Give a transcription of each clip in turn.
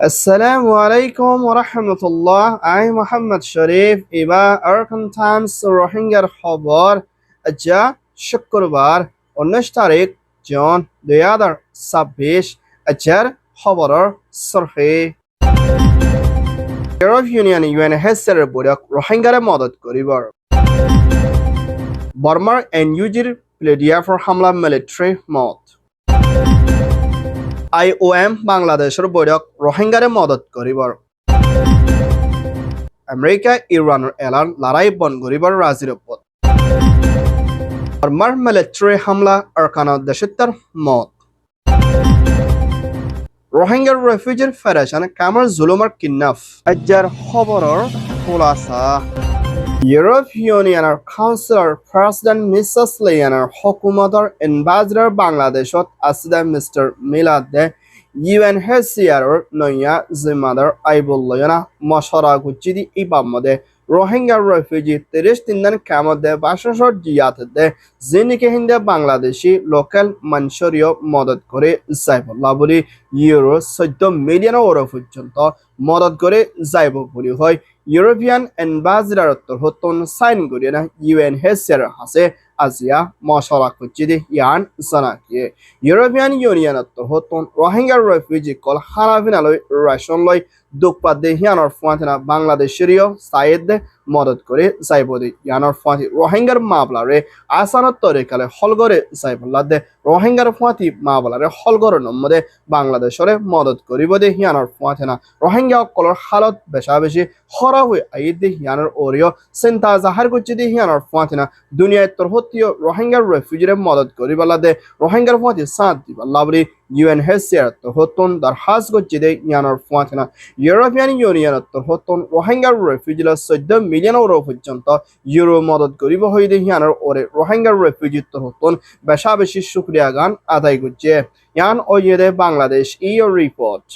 Assalamu alaikum wa rahmatullah. I'm Muhammad Sharif. এবার Arkan Times রোহিঙ্গার খবর আজ শুক্রবার 19 তারিখ জুন 2026 আজকের খবরের সরহে ইউরোপ ইউনিয়ন ইউএনএইচসিআর বৈঠক রোহিঙ্গার মদত করিবার বর্মার এনইউজির প্লেডিয়াফর হামলা মিলিটারি মত IOM বাংলাদেশের বৈঠক রোহিঙ্গারে মদত করিবার আমেরিকা ইরানের এলান লড়াই বন্ধ করিবার রাজির ওপর বর্মার মিলিটারি হামলা আরকান দেশত্বর মত রোহিঙ্গা রেফিউজি ফেডারেশন কামার জুলুমার কিডন্যাপ আজকের খবরের খোলাসা ইউরোপ ইউনিয়নের কাউন্সিলর প্রেসিডেন্ট মিসেস লিয়ানের হুকুমতের এম্বাসেডর বাংলাদেশত আছে মিস্টার মিলাদ দে ইউএনএইচসিআর নয়া জিম্মাদার আইবুল্লায়না মশরা গুচিদি ইবামদে রোহিঙ্গা রেফিউজি 30 দিন কামদে বাসসর জিয়াত দে জিনিকে হিন্দে বাংলাদেশি লোকাল মানসরিয় মদত করে যাইবল্লা বলি ইউরো 14 মিলিয়ন ইউরো পর্যন্ত মদত করে যাইব বলি হয় ইউরোপিয়ান এম্বাসেডর হতন সাইন করিয়ে না ইউএনএইচসিআর হাসে আজিয়া মশলা কুচিদি ইয়ান জানাকিয়ে ইউরোপিয়ান ইউনিয়ন হতন রোহিঙ্গা রেফিউজি কল হানাফিনালয় রেশন লয় দুঃখপাত দে ইয়ানোর ফাঁথিনা বাংলাদেশেরও সাইদ মদত করে যাইবদি ইয়ানোর ফাঁথি রোহিঙ্গার মামলারে আসানত তরিকালে হলগরে যাইবল্লা দে রোহিঙ্গার ফাঁথি মামলারে হলগরে নম্মদে বাংলাদেশরে মদত করিব দে ইয়ানোর ফাঁথিনা রোহিঙ্গা কলর হালত বেশা বেশি হরা হয়ে আইদ দে ইয়ানোর ওরিও চিন্তা জাহার করছে দে ইয়ানোর ফাঁথিনা দুনিয়ায় তরহতীয় রোহিঙ্গার রেফিউজিরে মদত করিবলা দে রোহিঙ্গার ফাঁথি সাথ দিবল্লা বলি ইউএনএইচসিআর হতন দরখাস্ত করছে দে ইয়ানোর ফাঁথিনা ইউরোপিয়ান ইউনিয়ন হতন রোহিঙ্গার রেফিউজিলা 14 মিলিয়ন ইউরো পর্যন্ত ইউরো মদত করিব হইদে ইয়ানোর ওরে রোহিঙ্গার রেফিউজি হতন বেশা বেশি শুক্রিয়া গান আদায় করছে ইয়ান ওয়েদে বাংলাদেশ ইউ report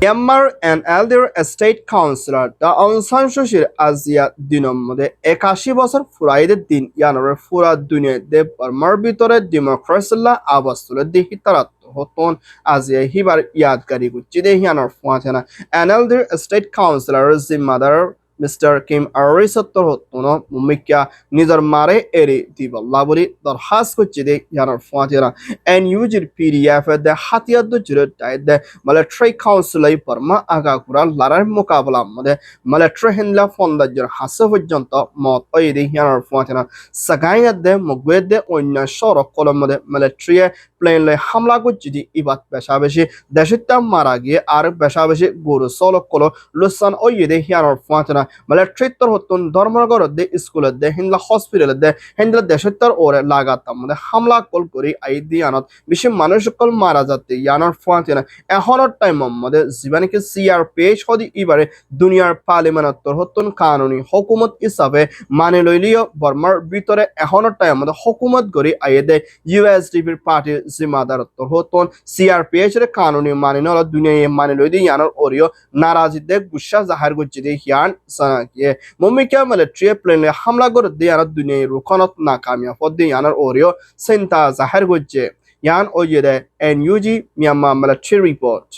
Myanmar and elder state councilor the Aung San Suu Kyi আজিয়া দিনের মধ্যে 81 বছর ফুরাইদের দিন ইয়ানোর ফুরা দুনিয়াতে বর্মার ভিতরে ডেমোক্রেসিল্লা আবাস তুলে দেখি তারা হতন আজিয়া হিবার ইয়াদগারি গুচ্ছি দে ইয়ানোর ফুয়াছেনা and elder state councilor জিম্মাদার মিস্টার কিম আরিসত্তর হতন মুমিকা নিজর মারে এরি দিবল্লা বলি দরখাস্ত করছে দে ইয়ানোর ফুয়াছেনা এনইউজির পিডিএফ দে হাতিয়ার জুড়ে দে মিলিটারি কাউন্সিলাই পরমা আগা কুরা লড়ার মোকাবেলা মধ্যে মিলিটারি হিন্দলা ফন্দাজের হাসে পর্যন্ত মত ওই দে ইয়ানোর ফুয়াছেনা সাগাইয়াত দে মুগবেদ দে অন্য সড়ক কলম মধ্যে মিলিটারি প্লেন লয় হামলা করছে দি ইবাত বেশা বেশি দেশটা মারা গিয়ে আর বেশা বেশি গরু সলক কলো লুসান ওই দে ইয়ানোর ফুয়াছেনা মিলিটারি তোর হতন ধর্মনগর দে স্কুল দে হিন্দলা হসপিটাল দে হিন্দলা দেশটার ওরে লাগাতাম মধ্যে হামলা কল করি আই দিয়ানত বেশি মানুষ কল মারা যাতে ইয়ানোর ফুয়াছেনা এখনর টাইম মধ্যে জীবনকে সিআরপিএইচ হদি ইবারে দুনিয়ার পার্লিমেন্ট হতন কানুনি হুকুমত হিসাবে মানে লইলিও বর্মার ভিতরে এখনর টাইম মধ্যে হুকুমত গড়ি আইয়ে দে ইউএসডিপির পার্টির জিম্মাদার হতন সিআরপিএইচ এর কানুনি মানে নল দুনিয়ায় মানে লই দি ইয়ানোর ওরিও নারাজি দে গুসা জাহার করছে দে ইয়ান সানাকিয়ে মুমিকা মিলিটারি প্লেনে হামলা করে দে ইয়ানোর দুনিয়ায় রুখনত নাকামিয়া পদ দে ইয়ানোর ওরিও চিন্তা জাহার করছে ইয়ান ওইদে এনইউজি মিয়ানমার মিলিটারি রিপোর্ট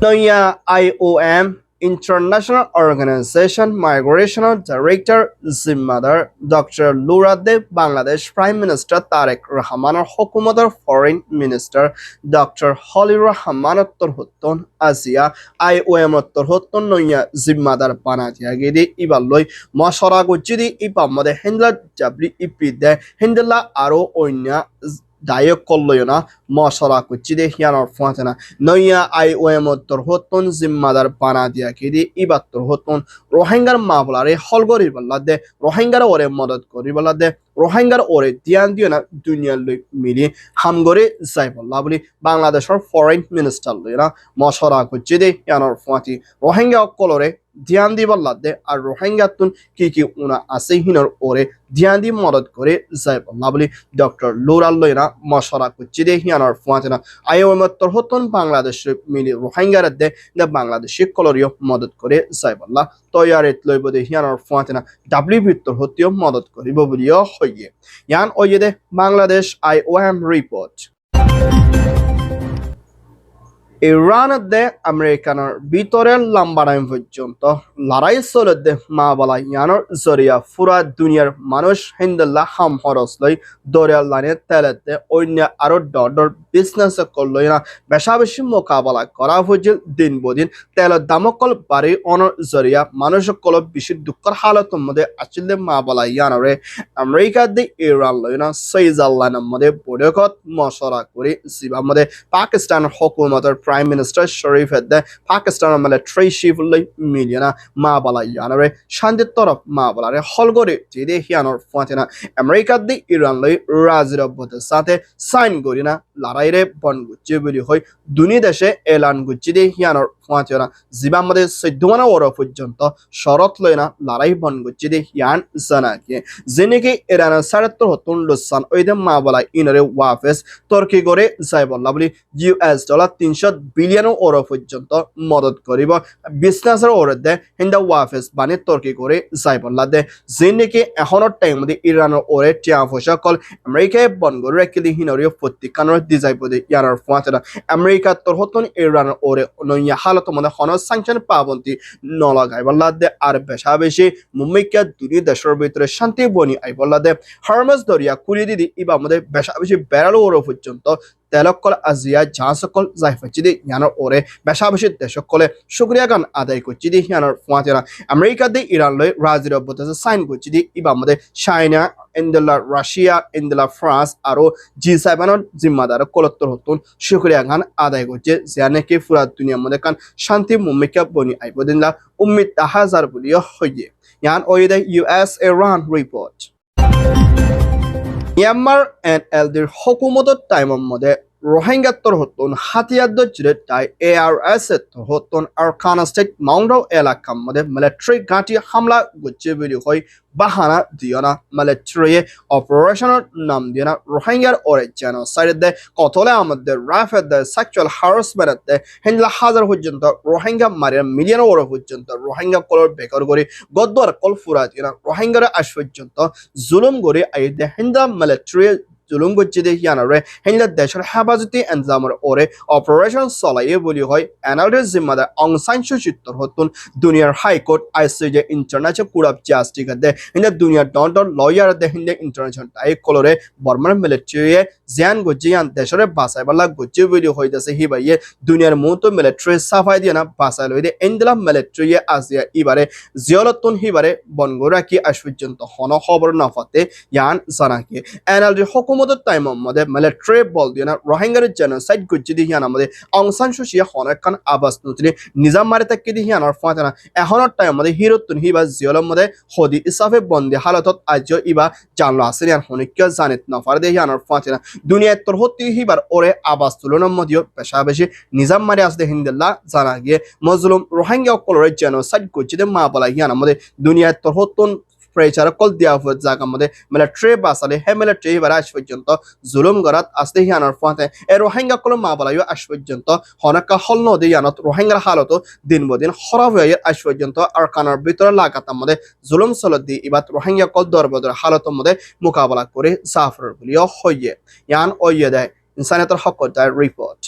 নয়া IOM International Organization Migrational Director জিম্মাদার ডক্টর লুরাদে বাংলাদেশ প্রাইম মিনিস্টার তারেক রহমানের হুকুমতের ফরেন মিনিস্টার ডক্টর হলির রহমানত্তর হতন আজিয়া IOM উত্তর হতন নয়া জিম্মাদার বানাজিয়া গেদি ইবাল্লই মশরা গজ্জিদি ইপামদে হিন্দলা WEP দে হিন্দলা আরো অন্য দায়ক করলয়না মশলা কুচি দে ইয়ানোর ফুয়াছেনা নয়া IOM উত্তর হতন জিম্মাদার বানা দিয়া কেদি ইবাত্তর হতন রোহিঙ্গার মামলারে হলগরি বল্লা দে রোহিঙ্গার ওরে মদত করি বল্লা দে রোহিঙ্গার ওরে ধ্যান দিও না দুনিয়ার লই মিলি হামগরে যাই বল্লা বলি বাংলাদেশের ফরেন মিনিস্টার লইনা মশলা কুচি দে ইয়ানোর ফুয়াতি রোহিঙ্গা কলরে ধ্যান দি বল্লা দে আর রোহিঙ্গা তুন কি উনা আছে হিনর ওরে ধ্যান দি মদত করে যাই বল্লা বলি ডক্টর লুরাল লইনা মশলা কুচি দে ইয়ানোর ফুয়াছেনা IOM উত্তর হতন বাংলাদেশের মিলি রোহিঙ্গার দে বাংলাদেশি কলরিও মদত করে যাই বল্লা তৈয়ারিত লইব দে ইয়ানোর ফুয়াছেনা WP উত্তর হতেও মদত করিব বলিও হইয়ে ইয়ান ওইদে বাংলাদেশ IOM রিপোর্ট ইরানতে আমেরিকানের ভিতরে লম্বা টাইম পর্যন্ত লড়াই চলতে মা বলা ইয়ানোর জরিয়া পুরা দুনিয়ার মানুষ হিন্দুল্লাহ হাম খরচ লই দরিয়ার লাইনে তেলেতে অন্য আরো ডর বিজনেস করলই না বেশা বেশি মোকাবেলা করা হয়েছিল দিন বদিন তেলের দামকল বাড়ি অনর জরিয়া মানুষ কল বেশি দুঃখের হালতের মধ্যে আসলে মা বলা ইয়ানরে আমেরিকা দি ইরান লই না সুইজারল্যান্ডের মধ্যে বৈঠকত মশলা করে জিবার মধ্যে পাকিস্তান হুকুমতের প্রাইম মিনিস্টার শরীফ হেদে পাকিস্তান মিলিটারি চিফ লই মিলিয়না মা বলা ইয়ানরে শান্তির তরফ মা বলারে হলগরে যেদে হিয়ানোর ফাতেনা আমেরিকা দি ইরান লই রাজিরব্বতের সাথে সাইন করি না লড়াইরে বন গুচ্ছি বলি হয় দুনিয়া দেশে এলান গুচ্ছি দিয়ে হিয়ানোর ফাতেনা জিবা মধ্যে 14 ওর পর্যন্ত শরৎ লই না লড়াই বন গুচ্ছি দিয়ে হিয়ান জানাকে যেনেকি ইরানের 77 লুসান ওইদে মা বলা ইনরে ওয়াফেস তর্কি করে যাই বললা বলি $300 বিলিয়ন ওর পর্যন্ত মদত করিব বিজনেসের ওরে হিন্দা ওয়াফেস বানে তর্কি করে যাই বললা দে যেনেকি এখনের টাইম মধ্যে ইরানের ওরে টিয়া পয়সা কল আমেরিকায় বন করে রেখে দি হিনরিও প্রত্যেকানোর দি যাই বলে ইয়ানোর ফাঁচেরা আমেরিকা তোর হতন ইরানের ওরে নইয়া হালত মধ্যে হন সাংশন পাবন্তি নলাগাই বললা দে আর বেশা বেশি মুম্বাইকে দুনিয়া দেশের ভিতরে শান্তি বনি আই বললা দে হারমাস দরিয়া কুড়ি দিদি ইবা মধ্যে বেশা বেশি বেড়ালো ওর পর্যন্ত তেলকল আজিয়া জাহাজকল যাই ফাচ্ছি দি ইয়ানোর ওরে বেশা বেশি দেশকলে শুক্রিয়া গান আদায় করছি দি ইয়ানোর ফাঁচেরা আমেরিকা দি ইরান লই রাজির অব্বতে সাইন করছি দি ইবা মধ্যে চাইনা ইন্দিলা রাশিয়া ইন্দিলা ফ্রান্স আরো G7 জিম্মাদার কলত্তর হতুন শুক্রিয়া গান আদায় করছে জানেকে পুরা দুনিয়ার মধ্যে কান শান্তি মুম্মিকা বনি আইব দিনলা উম্মিদ হাজার বলিও হইয়ে ইয়ান ওইদে US Iran রিপোর্ট মিয়ানমার এনএলডির হুকুমতের টাইমের মধ্যে রোহিঙ্গা তোর হতুন হাতিয়ার দজ্জরে তাই ARS তোর হতুন আরকানা স্টেট মাউন্টাও এলাকার মধ্যে মিলিটারি ঘাঁটি হামলা গুচ্ছে বলি হয় বাহানা দিও না মিলিটারি অপারেশনের নাম দিও না রোহিঙ্গার ওরে জেনোসাইড দে কতলে আমাদের রাফেদ দে সেক্সুয়াল হ্যারাসমেন্ট দে হিন্দলা হাজার পর্যন্ত রোহিঙ্গা মারিয়া মিলিয়ন ওর পর্যন্ত রোহিঙ্গা কলর বেকার করে গদ্দার কল ফুরা দিও না রোহিঙ্গার আজ পর্যন্ত জুলুম করে আই দে হিন্দা মিলিটারি জুলুম করছে দেখি আনারে হিন্দা দেশের হেফাজতি এনজামের ওরে অপারেশন চলাইয়ে বলি হয় এনআলডির জিম্মাদার অং সান সু চি তোর হতুন দুনিয়ার high court ICJ international court of justice দে হিন্দা দুনিয়ার ডন লয়ার দে হিন্দা ইন্টারন্যাশনাল টাই কলরে বর্মার মিলিটারি জিয়ান গজিয়ান দেশের বাসাই বালা গজি বলি হইতাছে হি ভাইয়ে দুনিয়ার মতো মিলিটারি সাফাই দিয়ে না বাসাই লই দে এন্ডলা মিলিটারি আসিয়া ইবারে জিয়ালতুন হিবারে বনগোরা কি আজ পর্যন্ত হন খবর না ফাতে ইয়ান জানাকে এনআলডি হুকুমতের টাইমের মধ্যে মিলিটারি বল দিয়ে না রোহিঙ্গার জেনোসাইড গজি দিয়ে ইয়ান আমাদের অং সান সু চি হনের খান আবাস নতুন নিজাম মারে তাকে দিয়ে ইয়ানোর ফাতে না এখনের টাইম মধ্যে হিরতুন হিবা জিয়ালর মধ্যে হদি ইসাফে বন্দি হালতত আজ ইবা জানলো আসেন ইয়ান হনিক্য জানিত না ফার দিয়ে ইয়ানোর ফাতে না দুনিয়ায় তোর হতি হিবার ওরে আবাস তুলনার মধ্যে পেশা বেশি নিজাম মারে আসতে হিন্দিল্লা জানা গিয়ে মজলুম রোহিঙ্গা কলরে জেনোসাইড গজি দিয়ে মা বলা ইয়ান আমাদের দুনিয়ায় তোর হতুন প্রেচার কল দিয়া হয়ে জায়গা মধ্যে মিলিটারি বাসালে হে মিলিটারি এবার আজ পর্যন্ত জুলুম গরাত আসতে হিয়ানোর ফাতে এ রোহিঙ্গা কল মা বলাইও আজ পর্যন্ত হনকা হল নদী ইয়ানত রোহিঙ্গার হালত দিন বদিন খরাব হয়ে আজ পর্যন্ত আর কানার ভিতরে লাগাতার মধ্যে জুলুম চলত দিয়ে এবার রোহিঙ্গা কল দরবদর হালতের মধ্যে মোকাবেলা করে জাফর বলিও হইয়ে ইয়ান ওইয়ে দেয় ইনসানিয়তের হক রিপোর্ট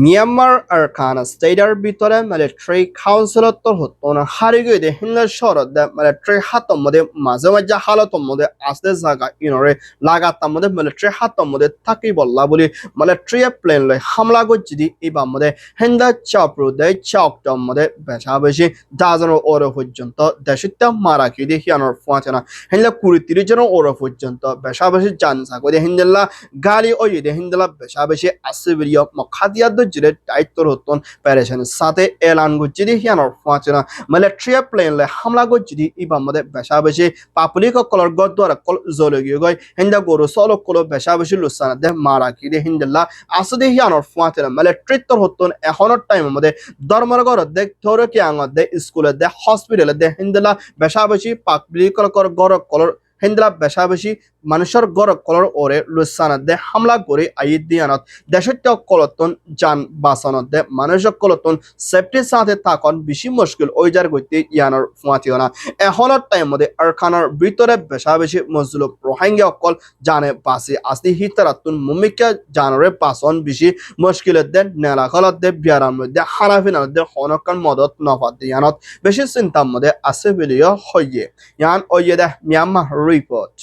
মিয়ানমার আরকানা স্টেটের ভিতরে মিলিটারি কাউন্সিলত তোর হতুন হারিয়ে দে হিন্দা শহরত দে মিলিটারি হাতর মধ্যে মাঝে মাঝে হালতর মধ্যে আসতে জায়গা ইনরে লাগাতার মধ্যে মিলিটারি হাতর মধ্যে থাকি বললা বলি মিলিটারি প্লেন লই হামলা করছি দি এবার মধ্যে হিন্দা চাপরু দে চাকটার মধ্যে বেশা বেশি ডাজনের ওর পর্যন্ত দেশিতা মারা কি দিয়ে হিয়ানোর ফাঁচে না হিন্দা 20-30 জনের ওর পর্যন্ত বেশা বেশি জানসা করে হিন্দিল্লা গাড়ি ওই দে হিন্দিল্লা বেশা বেশি আসিবিরিয় মখাদিয়াদ জিরে দায়িত্বর হতন প্যারেশানের সাথে এলান গুজি দি হিয়ানোর ফাঁচে না মিলিটারি প্লেন লে হামলা গুজি দি ইবা মধ্যে বেশা বেশি পাপুলিক কলর গদ্দার কল জলগিয়ে গই হিন্দা গরু সলক কল বেশা বেশি লুসানা দে মারা কি দে হিন্দিল্লা আসদে হিয়ানোর ফাঁচে না মিলিটারি তোর হতন এখনের টাইমের মধ্যে ধর্মনগর দে থরকি আঙ্গর দে স্কুলে দে হসপিটালে দে হিন্দিল্লা বেশা বেশি পাপুলিক কলর গর কলর হিন্দলা বেশা বেশি মানুষের গড় কলর ওরে লুসানাদে হামলা করে আইদ দিয়ানত দেশের কলতন যান বাঁচানতে মানুষের কলতন সেফটির সাথে থাকন বেশি মুশকিল ওই যার গতি ইয়ানোর ফুয়াতিও না এখনের টাইম মধ্যে আরখানার ভিতরে বেশা বেশি মজলুম রোহিঙ্গা অকল জানে বাসি আসি হিতারাতুন মুমিকা জানরে বাসন বেশি মুশকিলের দে নেলাখলত দে বিয়ারার মধ্যে হানাফিনার দে হনকান মদত নফাত দিয়ানত বেশি চিন্তার মধ্যে আছে বলিও হইয়ে ইয়ান ওইয়ে দে মিয়ানমার রিপোর্ট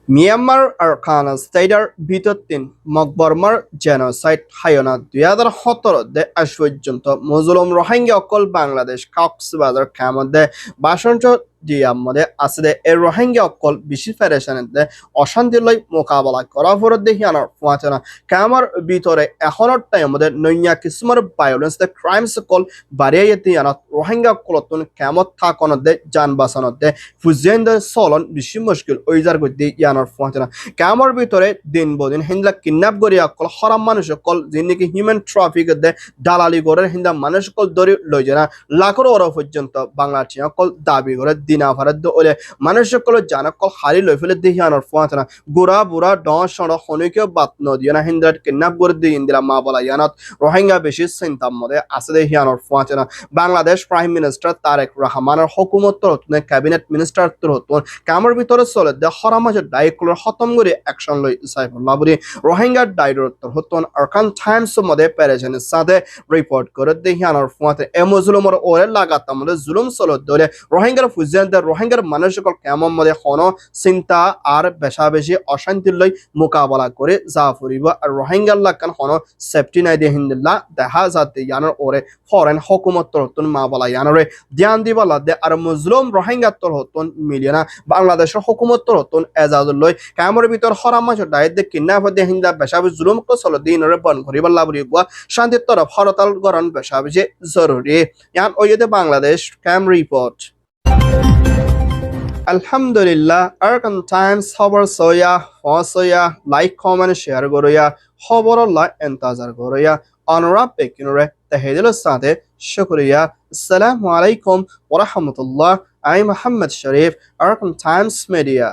মিয়ানমার আরখানা স্টেটার ভিতরতিন মকবরমার জেনোসাইড হায়না 2017 দে আজ পর্যন্ত মজলুম রোহিঙ্গা অকল বাংলাদেশ কক্সবাজার মধ্যে বাসন্ত দিয়ার মধ্যে আছে এই রোহিঙ্গা অকল বেশি ফেডারেশনে অশান্তি লই মোকাবেলা করা ফরত দেখি আনার ফুয়াচনা কামার ভিতরে এখনের টাইম মধ্যে নইয়া কিসুমার ভায়োলেন্স দে ক্রাইমস অকল বাড়িয়ে দিয়ে আনার রোহিঙ্গা কলতুন কেমত থাকনত দে যান বাঁচানত দে ফুজিয়ান দে চলন বেশি মুশকিল ওই যার গতি ইয়ানোর ফুয়াচনা কামার ভিতরে দিন বদিন হিন্দা কিডন্যাপ করি অকল হরাম মানুষ অকল যিনি হিউম্যান ট্রাফিক দে দালালি করে হিন্দা মানুষ অকল ধরে লই যায় না লাখর ওরা পর্যন্ত বাংলাদেশ অকল দাবি করে দিনা ভারত ওলে মানুষ সকল জানা কল হারি লই ফেলে দেখি আনার ফুয়াচনা গোড়া বুড়া ডস সড় হনিকে বাত নদিয়া না হিন্দার কিডন্যাপ করে দিয়ে ইন্দিরা মা বলা ইয়ানত রোহিঙ্গা বেশি চিন্তার মধ্যে আছে দেখি আনার ফুয়াচনা বাংলাদেশ প্রাইম মিনিস্টার তারেক রহমানের হুকুমত তরতুন ক্যাবিনেট মিনিস্টার তরতুন কামের ভিতরে চলে দে হরামাজের ডাইকুলর খতম করে অ্যাকশন লই সাইফুল্লাহ বুড়ি রোহিঙ্গার ডাইরেক্টর হতন আরকান টাইমস মধ্যে প্যারেশনের সাথে রিপোর্ট করে দেখি আনার ফুয়াতে এমজুলুমর ওরে লাগাতার মধ্যে জুলুম চলে ধরে রোহিঙ্গার ফুজিয়ান রোহিঙ্গার মানুষ সকল কেমন মধ্যে হন চিন্তা আর বেশা বেশি অশান্তির লই মোকাবেলা করে যা ফুরিব আর রোহিঙ্গার লাগান হন সেফটি নাই দিয়ে হিন্দিল্লা দেখা যাতে ইয়ানোর ওরে ফরেন হকুমত তরতুন মা বলা ইয়ানোরে ধ্যান দিবালা দে আর মুজলুম রোহিঙ্গা তরতুন মিলিয়ে না বাংলাদেশের হকুমত তরতুন এজাজুল লই কামর ভিতর হরাম মাছ ডাইত দে কিডন্যাপ দিয়ে হিন্দা বেশা বেশি জুলুম কো চলো দিনরে বন করিবাল্লা বুড়ি গুয়া শান্তির তরফ হরতাল গরণ বেশা বেশি জরুরি ইয়ান ওইতে বাংলাদেশ ক্যাম রিপোর্ট Alhamdulillah, Arkan Times খবর সয়া ফসয়া লাইক কমেন্ট শেয়ার করয়া খবর আল্লাহ ইন্তজার করয়া অনুরাগ পেকিনরে তাহিদুল সাথে শুকরিয়া আসসালামু আলাইকুম ওয়া রাহমাতুল্লাহ I Mohammad Sharif Arakan Times media